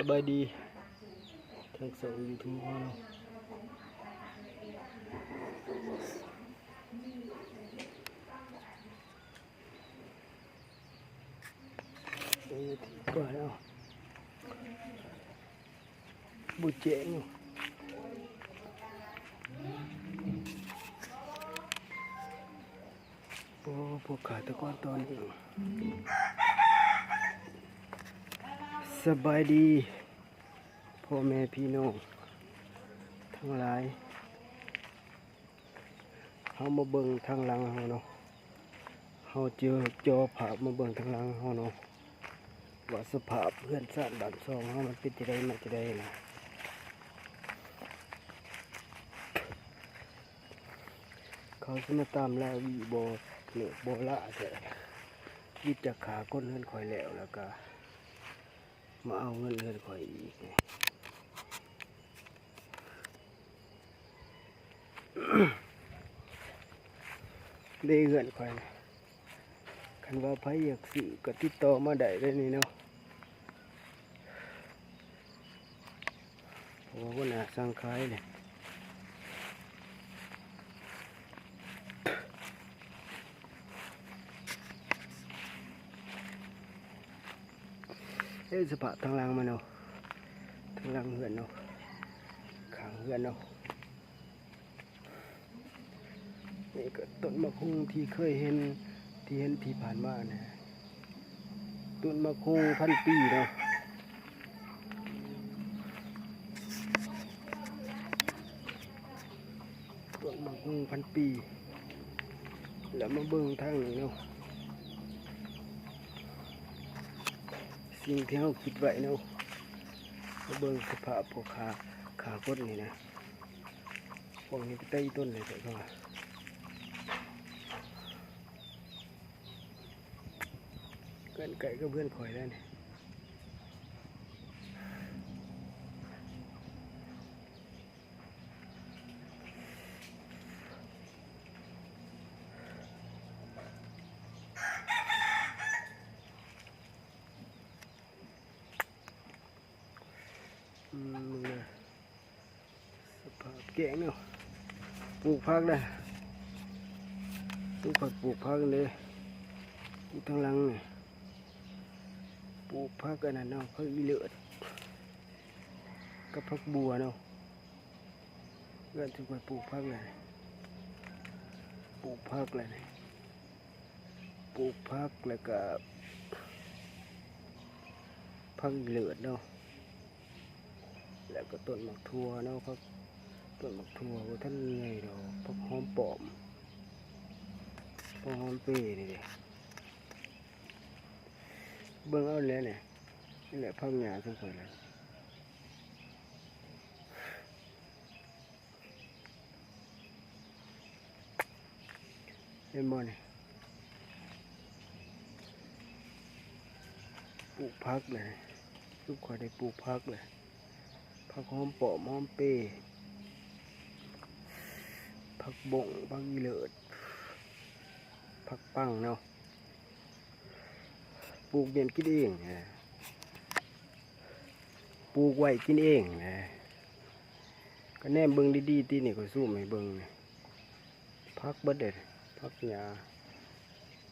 บายดีทั้งสองยูทูบเราก็แล้วบุเจ๋งโอ้พวกขาตะก้อนตอนนี้สบายดีพ่อแม่พี่น้องทั้งหลายเขามาเบิ่งทางหลังเขาเนาะเขาเจอจอภาพมาเบิ่งทางหลังเขาเนาะว่าสภาพเพื่อนสร้างบ้านซองเขามันเป็นจะได้มาจะได้นะเขาจะมาตามล่าวีโบเหนือโบละแต่วิจักขาก้นเงินคอยแล้วก็มาเอาเงินเงินคอยอีกได้เงินคอยคันว่าไผอยากซื้อก็ติดต่อมาได้เลยนี่เนาะเพราะว่าคนน่ะสั่งขายเนี่ยสภาพทางหลังมันเนาะทางหลังเหือนเนาะขางเหือนเนาะนี่ก็ต้นมะคุงที่เคยเห็นที่ผ่านมานะต้นมะคุงพันปีเนาะต้นมะคุงพันปีแล้วมาเบิ่งทางนี้เนาะสิ่งที่เราคิดไว้เนาะมาเบิ่งสภาพพวกขาก้นนี่นะพวกนี้ไปใต้ต้นเลยแต่ก็เกินไก่ก็เพื่อนคอยแล้วเนี่ยสภาพแกงเนาะปลูกพักเลยปลูกพักเลยปลูกทางหลังเนี่ยปลูกพักกันนะเนาะพักอีเลือดกับพักบัวเนาะเพื่อนทุกคนปลูกพักเลยปลูกพักเลยปลูกพักแล้วก็พักอีเลือดเนาะแล้วก็ต้นหมากทั่วเนาะพักต้นหมากทั่วว่าท่านไงดอกพักหอมปอมพักหอมเป้นี่ดิเบิ่งเอาเลยเนี่ยนี่แหละพักหญ้าทุกคนเลยเห็นบ่เนี่ยปลูกพักเลยทุกคนได้ปลูกพักเลยพักหอมปอมหอมเป้ผักบงผักอีเลิศผักปังเนาะปลูกเย็นกินเองปลูกไว้กินเองก็แนมเบิ่งดีๆตีนี่ก็สู้ไม่เบิ่งผักเบิดเด็ดผักหญ้า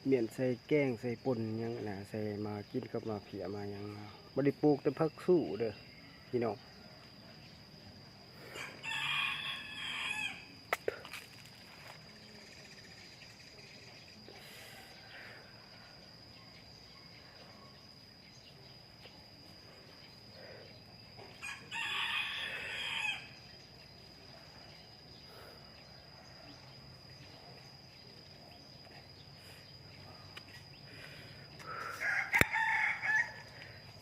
เมียนใส่แกงใส่ป่นยังนะใส่มากินกับมาเผียมายังบ่ได้ปลูกแต่ผักสู้เด้อพี่น้อง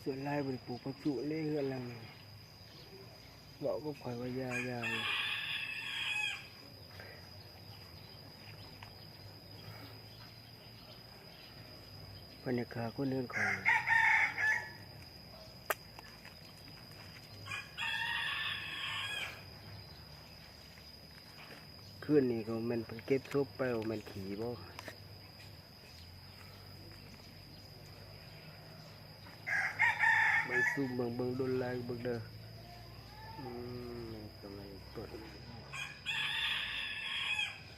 ส่วนลายบริปลูกผักสู้เล่เฮือนหลังบอกก็คอยว่ายาบรรยากาศก็เนื่องของคืนนี้ก็มันเก็บซุปไปมันขี่บ่บาง ซูมเบิ่งดุลลายเบิ่งเด้อกำลังเปิด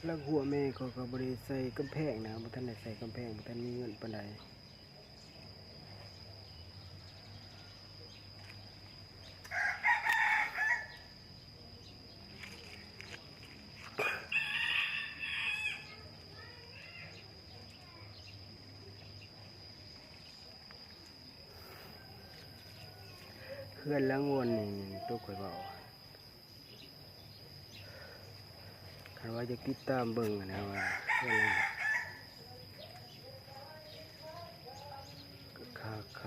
แล้วหัวแม่เขาก็บ่ได้ใส่กำแพงนะบ่ทันได้ใส่กำแพงบ่ทันมีเงินปานใดเพื่อนละงวนนี่ตัวข่อยเว้าคันว่าจะติดตามเบิ่งนะว่าเพื่อนละข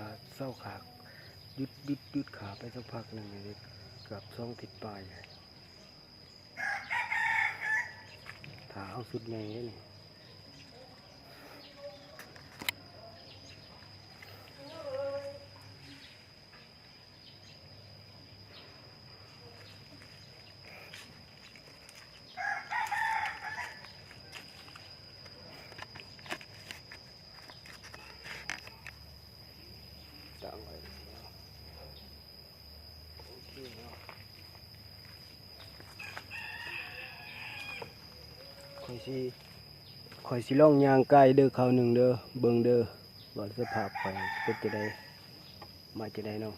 าเศร้าขาหยุดขาไปสักพักหนึ่งเลยเกือบ2 ทิศปลายถ้าเอาสุดแม่นี่ตั้งไว้โอเคเนาะค่อยสิลองย่างไกลเด้อเขาหนึ่งเด้อเบิ่งเด้อว่าสภาพข่อยเป็นจะได้มาจะได้เนาะ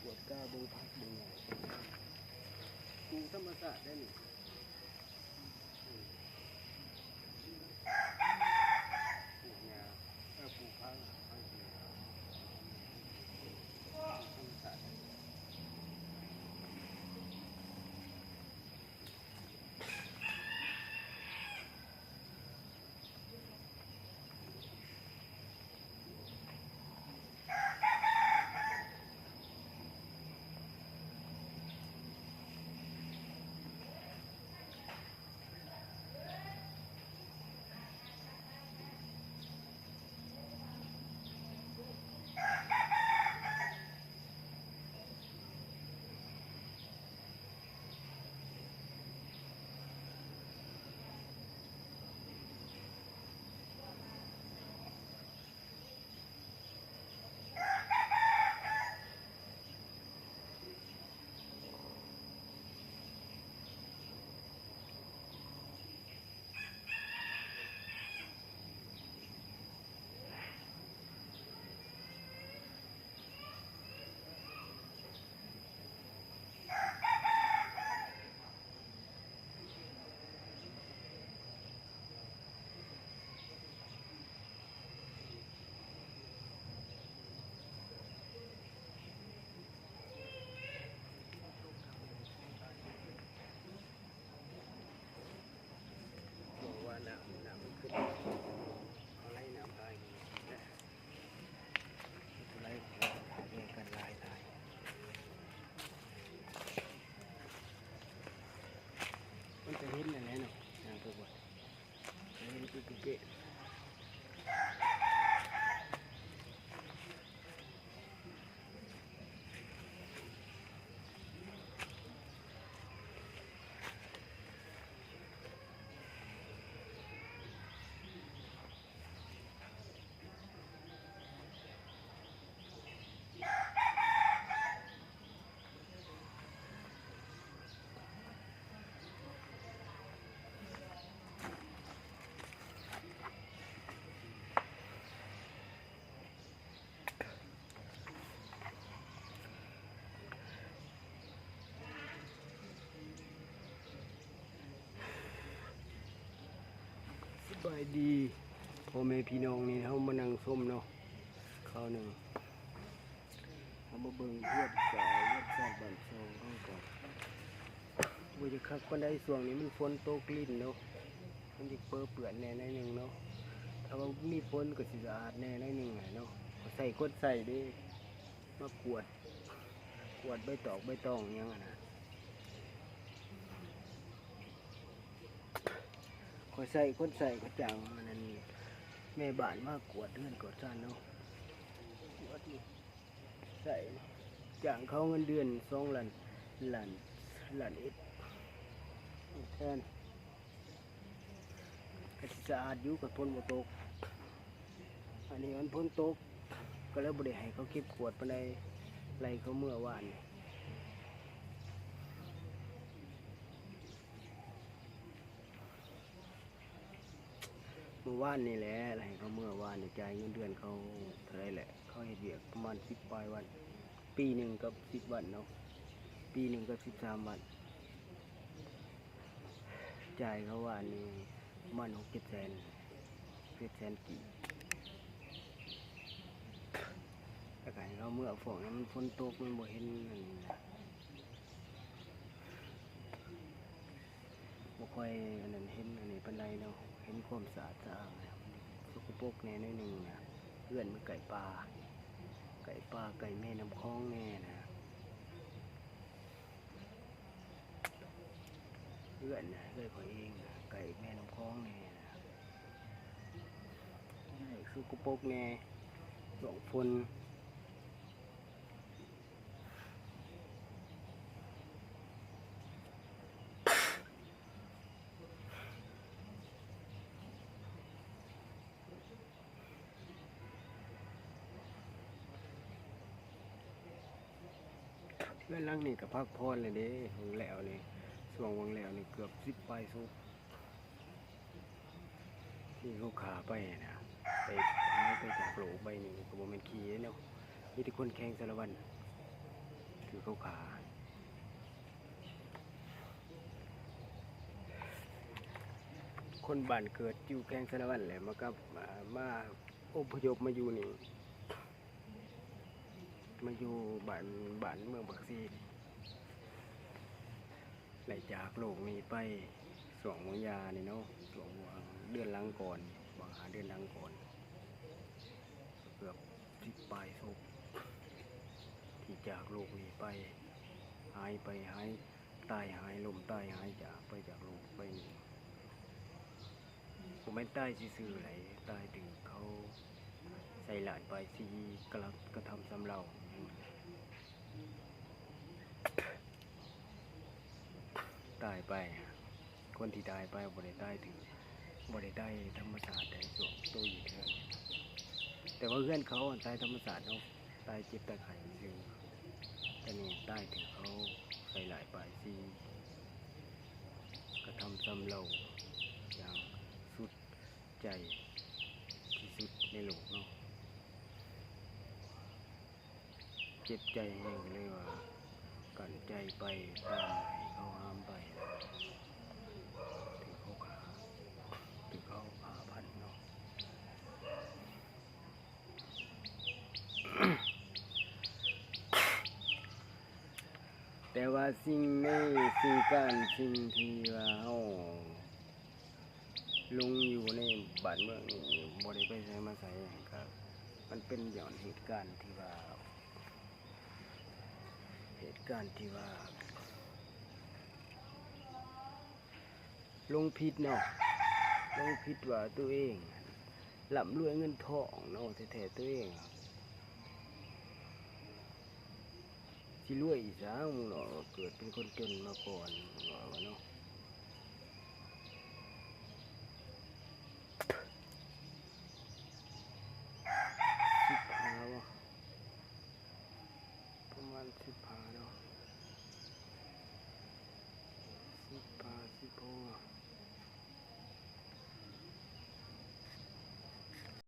ปวดกล้าเบิ่งพักเบิ่งปูธรรมศาสตร์ได้นี่ปูพังมันจะเห็นอะไรเนาะอย่างตัวบดเห็นตุ๊กเกะสบายดีพ่อแม่พี่น้องนี่เขามานั่งส้มเนาะข้าวหนึ่งเขามาเบิ่งเลือดสายเลือดสาดบั่นซองเขาก่อนว่าจะคักคนใดส่วงนี้มันฝนตกลิ้นเนาะมันจะเปื้อนแน่ในหนึ่งเนาะถ้าว่ามีฝนก็สิสะอาดแน่ในหนึ่งเนาะใส่ก้นใส่ดิมากวดใบตองยังนะคอยใส่คนใส่ก็จังมันนั่นแม่บ้านมากกวดเดือนกวดซ่านเนาะใส่จังเขาเงินเดือน2 ล้านเอ็ดแทนก็สะอาดอยู่กับทนบ่ตก อันนี้มันพ้นตกก็เลยบ่ได้ให้เขาเก็บขวดปานใดไล่เขาเมื่อวานนี่เมื่อวานนี่แหละไล่เขาเมื่อวานนี่จ่ายเงินเดือนเขาเท่าไรแหละเขาเฮ็ดเวียกประมาณ10ปลายวันปีหนึ่งกับ10วันเนาะปีหนึ่งกับ13วันจ่ายเขาว่านี่ประมาณ6-7 แสน7 แสนกี่แล้วก็ให้เขาเมื่อฝนมันฝนตกมันบ่เห็นนั่นบ่ค่อยอันนั้นเห็นอันนี้ปานใดเนาะเห็นความสะอาดสะอ้านแล้วมันสกปรกแหน่หน่อยหนึงนะเอื้อนมันไก่ป่าไก่แม่น้ำคลองแน่นะเอื้อนนะเอื้อยข้อยเองนะไก่แม่น้ำคลองแน่นะสกปรกแน่หลงฝนเพื่อนหลังนี่ก็พักพรเลยเด้วงแล้วนี่ช่วงวงแล้วนี่เกือบ10 ปลายสุกที่เขาขาไปนะไปหายไปจากโหลใบนี่ก็บ่แม่นขี้เนาะมีแต่คนแข่งสารวัตรคือเขาขาคนบ้านเกิดอยู่แข่งสารวัตรแหละมากับมาอพยพมาอยู่นี่มาอยู่บ้านเมืองบักซีนี่ไหลจากโลกนี้ไปสวงวงยานี่เนาะสวงเดือนหลังก่อนบางหาเดือนหลังก่อนเกือบ10 ปลายสุกที่จากโลกนี้ไปหายไปหายตายหายลมตายหายจากไปจากโลกไปนี่ผมไม่นตายซื่อๆไหลตายถึงเขาใส่หลานไปซีกระทำซ้ำเราตายไปคนที่ตายไปบ่ได้ตายถึงบ่ได้ตายธรรมศาสตร์แต่ส่วนตัวอยู่เท่านั้นแต่ว่าเพื่อนเขาตายธรรมศาสตร์เนาะตายเจ็บตายไข้ซึ่งแต่นี่ตายถึงเขาใส่หลายไปซีกระทำซ้ำเราอย่างสุดใจที่สุดในโลกเนาะเจ็บใจแห้งเลยว่ากันใจไปตามให้เขาห้ามไปถึงเขาขาถึงเขาหาพันเนาะ แต่ว่าสิ่งสิ่งที่ว่าเฮาลงอยู่ในบ้านเมืองนี่บ่ได้ไปไสมาไสครับมันเป็นย้อนเหตุการณ์ที่ว่าลงผิดเนาะลงผิดว่าตัวเองร่ำรวยเงินทองเนาะแท้ๆตัวเองสิรวยอีสานหมู่เนาะเกิดเป็นคนจนมาก่อนว่าเนาะ